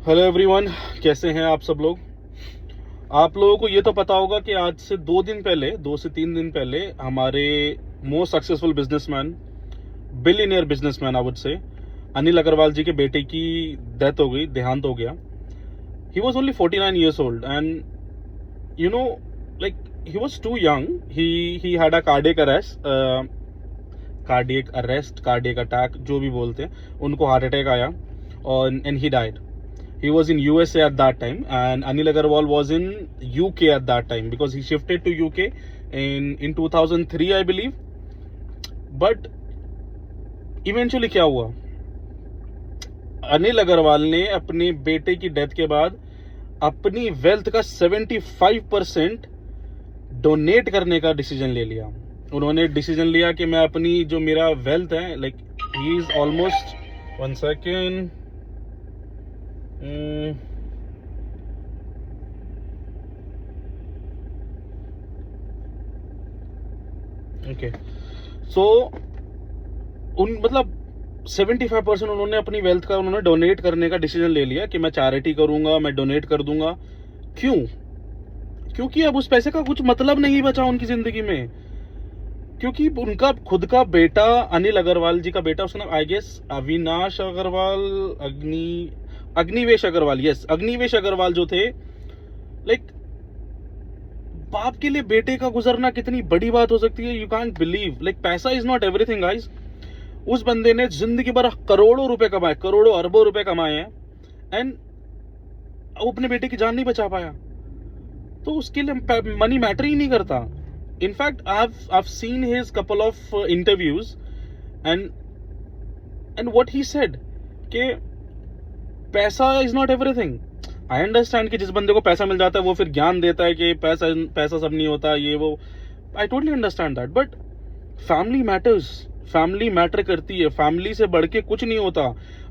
Hello everyone, कैसे हैं आप सब लोग। आप लोगों को ये तो पता होगा कि आज से 2 से 3 दिन पहले हमारे most successful businessman, billionaire businessman I would say, Anil Agarwal जी के बेटे की डेथ हो गई, देहांत हो गया। He was only 49 years old and you know, like, he was too young. He had a cardiac attack, जो भी बोलते हैं, उनको हार्ट अटैक आया और and he died. He was in USA at that time, and Anil Agarwal was in UK at that time because he shifted to UK in 2003, I believe. But eventually क्या हुआ, अनिल अग्रवाल ने अपने बेटे की death के बाद अपनी वेल्थ का 75% डोनेट करने का डिसीजन ले लिया. उन्होंने डिसीजन लिया कि मैं अपनी जो मेरा वेल्थ है, like he is almost, 1 second, okay, so उन मतलब 75% उन्होंने अपनी वेल्थ का उन्होंने डोनेट करने का डिसीजन ले लिया कि मैं चैरिटी करूंगा, मैं डोनेट कर दूंगा. क्यों? क्योंकि अब उस पैसे का कुछ मतलब नहीं बचा उनकी जिंदगी में. क्योंकि उनका खुद का बेटा, अनिल अग्रवाल जी का बेटा, उसका नाम I guess Avinash Agarwal, Agnivesh Agarwal, yes, Agnivesh Agarwal जो थे, लाइक, बाप के लिए बेटे का गुजरना कितनी बड़ी बात हो सकती है. यू कांट बिलीव, लाइक, पैसा इज नॉट एवरीथिंग गाइस. उस बंदे ने जिंदगी भर करोड़ों रुपए कमाए, करोड़ों अरबों रुपए कमाए हैं, एंड वो अपने बेटे की जान नहीं बचा पाया. तो उसके लिए मनी मैटर ही नहीं करता. In fact I've seen his couple of interviews and what he said कि पैसा is not everything. I understand कि जिस बंदे को पैसा मिल जाता है वो फिर ज्ञान देता है कि पैसा सब नहीं होता, ये वो. I totally understand that, but family matters. Family matter करती है. फैमिली से बढ़ के कुछ नहीं होता.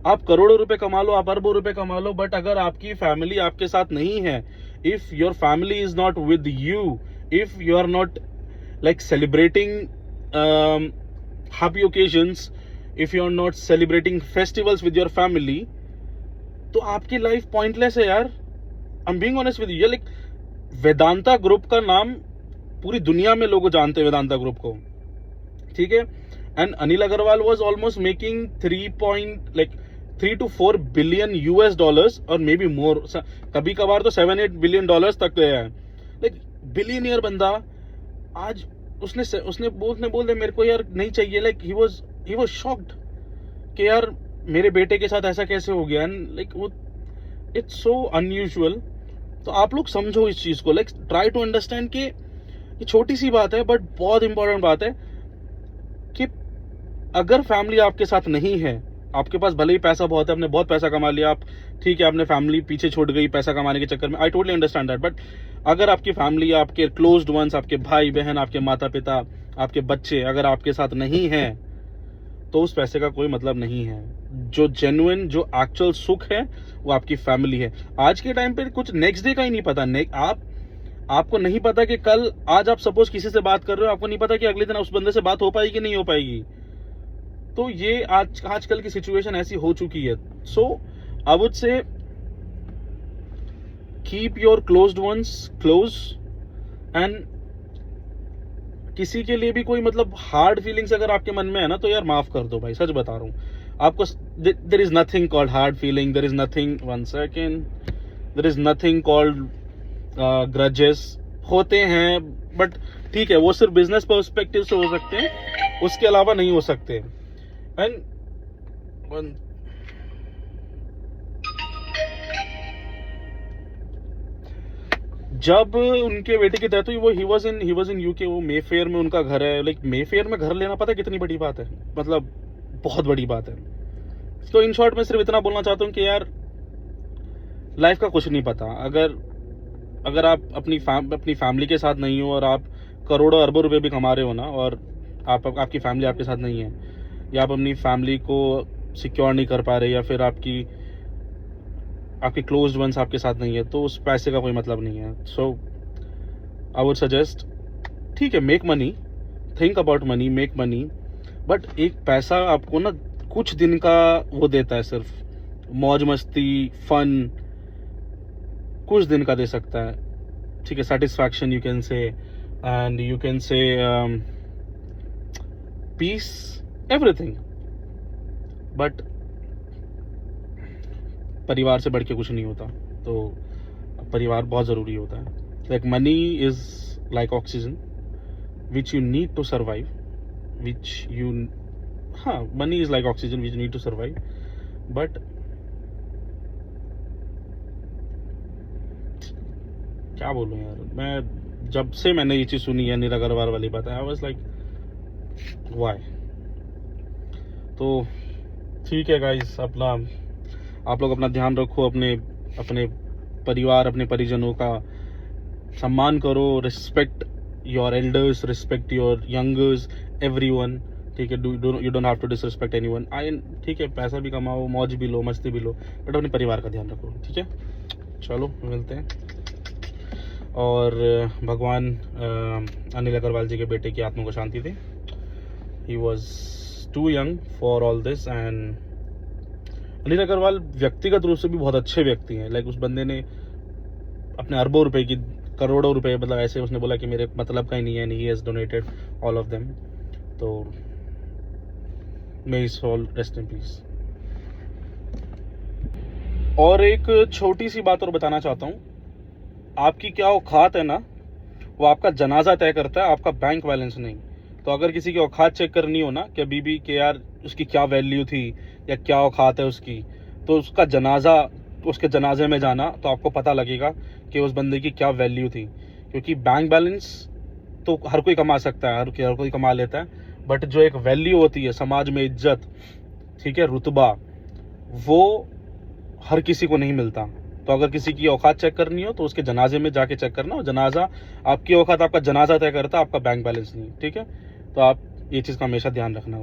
आप करोड़ों रुपए कमा लो, आप अरबों रुपए कमा लो, बट अगर आपकी फैमिली आपके साथ नहीं है, if your family is not with you, if you are not like celebrating happy occasions, if you are not celebrating festivals with your family, तो आपकी लाइफ पॉइंटलेस है यार. I am being honest with you. Like, Vedanta group का नाम पूरी दुनिया में लोग जानते हैं, वेदांता ग्रुप को, ठीक है. And Anil Agarwal was almost making 3 to 4 billion US dollars और मे बी मोर, कभी कभार तो 7-8 billion dollars तक गया है. लाइक, बिलियनियर बंदा आज उसने बोल दे मेरे को यार नहीं चाहिए. लाइक, ही वाज शॉक्ड कि यार मेरे बेटे के साथ ऐसा कैसे हो गया. एंड लाइक, वो इट्स सो अनयूजुअल. तो आप लोग समझो इस चीज को. लाइक, ट्राई टू अंडरस्टैंड कि ये छोटी सी बात है बट बहुत इंपॉर्टेंट बात है कि अगर फैमिली आपके साथ नहीं है, आपके पास भले ही पैसा बहुत है, आपने बहुत पैसा कमा लिया, आप ठीक है, आपने फैमिली पीछे छोड़ गई पैसा कमाने के चक्कर में, I totally understand that, but अगर आपकी फैमिली, आपके क्लोज्ड वंस, आपके भाई बहन, आपके माता पिता, आपके बच्चे अगर आपके साथ नहीं हैं, तो उस पैसे का कोई मतलब नहीं है. जो जेन्युइन, जो एक्चुअल सुख है वो आपकी फैमिली है. आज के टाइम पे कुछ नेक्स्ट डे का ही नहीं पता. आपको नहीं पता कि कल, आज आप सपोज किसी से बात कर रहे हो, आपको नहीं पता कि अगले दिन उस बंदे से बात हो पाएगी कि नहीं हो पाएगी. तो ये आजकल की सिचुएशन ऐसी हो चुकी है. So I would say keep your closed ones close. And किसी के लिए भी कोई मतलब हार्ड फीलिंग्स अगर आपके मन में है ना, तो यार माफ कर दो भाई, सच बता रहा हूं आपको. There is nothing called hard feeling, there is nothing, 1 second, there is nothing called grudges. होते हैं बट ठीक है, वो सिर्फ बिजनेस पर्सपेक्टिव से हो सकते हैं, उसके अलावा नहीं हो सकते. एंड जब उनके बेटे की डेथ हुई, वो ही वाज इन यूके, वो मेफेयर में उनका घर है. लाइक, मेफेयर में घर लेना पता है कितनी बड़ी बात है, मतलब बहुत बड़ी बात है. तो इन शॉर्ट में सिर्फ इतना बोलना चाहता हूँ कि यार लाइफ का कुछ नहीं पता. अगर आप अपनी फैमिली के साथ नहीं हो और आप करोड़ों अरबों रुपए भी कमा रहे हो ना, और आपकी फैमिली आपके साथ नहीं है, या आप अपनी फैमिली को सिक्योर नहीं कर पा रहे, या फिर आपके क्लोज्ड वंस आपके साथ नहीं है, तो उस पैसे का कोई मतलब नहीं है. सो आई वुड सजेस्ट, ठीक है, make money, think about money, make money, but एक पैसा आपको ना कुछ दिन का वो देता है सिर्फ, मौज मस्ती, फन कुछ दिन का दे सकता है, ठीक है, satisfaction you can say, and you can say peace, everything, but परिवार से बढ़ के कुछ नहीं होता। तो परिवार बहुत ज़रूरी होता है। Like money is like oxygen which you need to survive, which you, हाँ, money is like oxygen which you need to survive, but क्या बोलूँ यार, मैं जब से मैंने ये चीज़ सुनी है नीरा अग्रवाल वाली बात, आई वाज लाइक व्हाई। तो ठीक है गाइस, आप लोग अपना ध्यान रखो, अपने परिवार, अपने परिजनों का सम्मान करो, respect your elders, respect your youngers, everyone, ठीक है, you don't have to disrespect anyone. ठीक है, पैसा भी कमाओ, मौज भी लो, मस्ती भी लो, बट अपने परिवार का ध्यान रखो, ठीक है। चलो मिलते हैं, और भगवान अनिल अग्रवाल जी के बेटे की आत्मा को शांति दे। He was too young for all this, and Anil Agarwal व्यक्तिगत रूप से भी बहुत अच्छे व्यक्ति हैं। लाइक उस बंदे ने अपने अरबों रुपए की, करोड़ों रुपए, मतलब ऐसे उसने बोला कि मेरे मतलब का ही नहीं है, he has donated all of them. तो may his soul rest in peace. और एक छोटी सी बात और बताना चाहता हूँ, आपकी क्या औकात है ना, वो आपका जनाजा तय करता है, आपका बैंक बैलेंस नहीं। तो अगर किसी की औकात चेक करनी हो ना कि बीबी के यार उसकी क्या वैल्यू थी या क्या औकात है उसकी, तो उसका जनाजा, उसके जनाजे में जाना, तो आपको पता लगेगा कि उस बंदे की क्या वैल्यू थी। क्योंकि बैंक बैलेंस तो हर कोई कमा सकता है, हर कोई कमा लेता है, बट जो एक वैल्यू होती है समाज में, इज्जत, ठीक है, रुतबा, वो हर किसी को नहीं मिलता। तो अगर किसी की औकात चेक करनी हो तो उसके जनाजे में जाके चेक करना, और जनाजा, आपकी औकात आपका जनाजा तय करता है, आपका बैंक बैलेंस नहीं, ठीक है। तो आप ये चीज़ का हमेशा ध्यान रखना।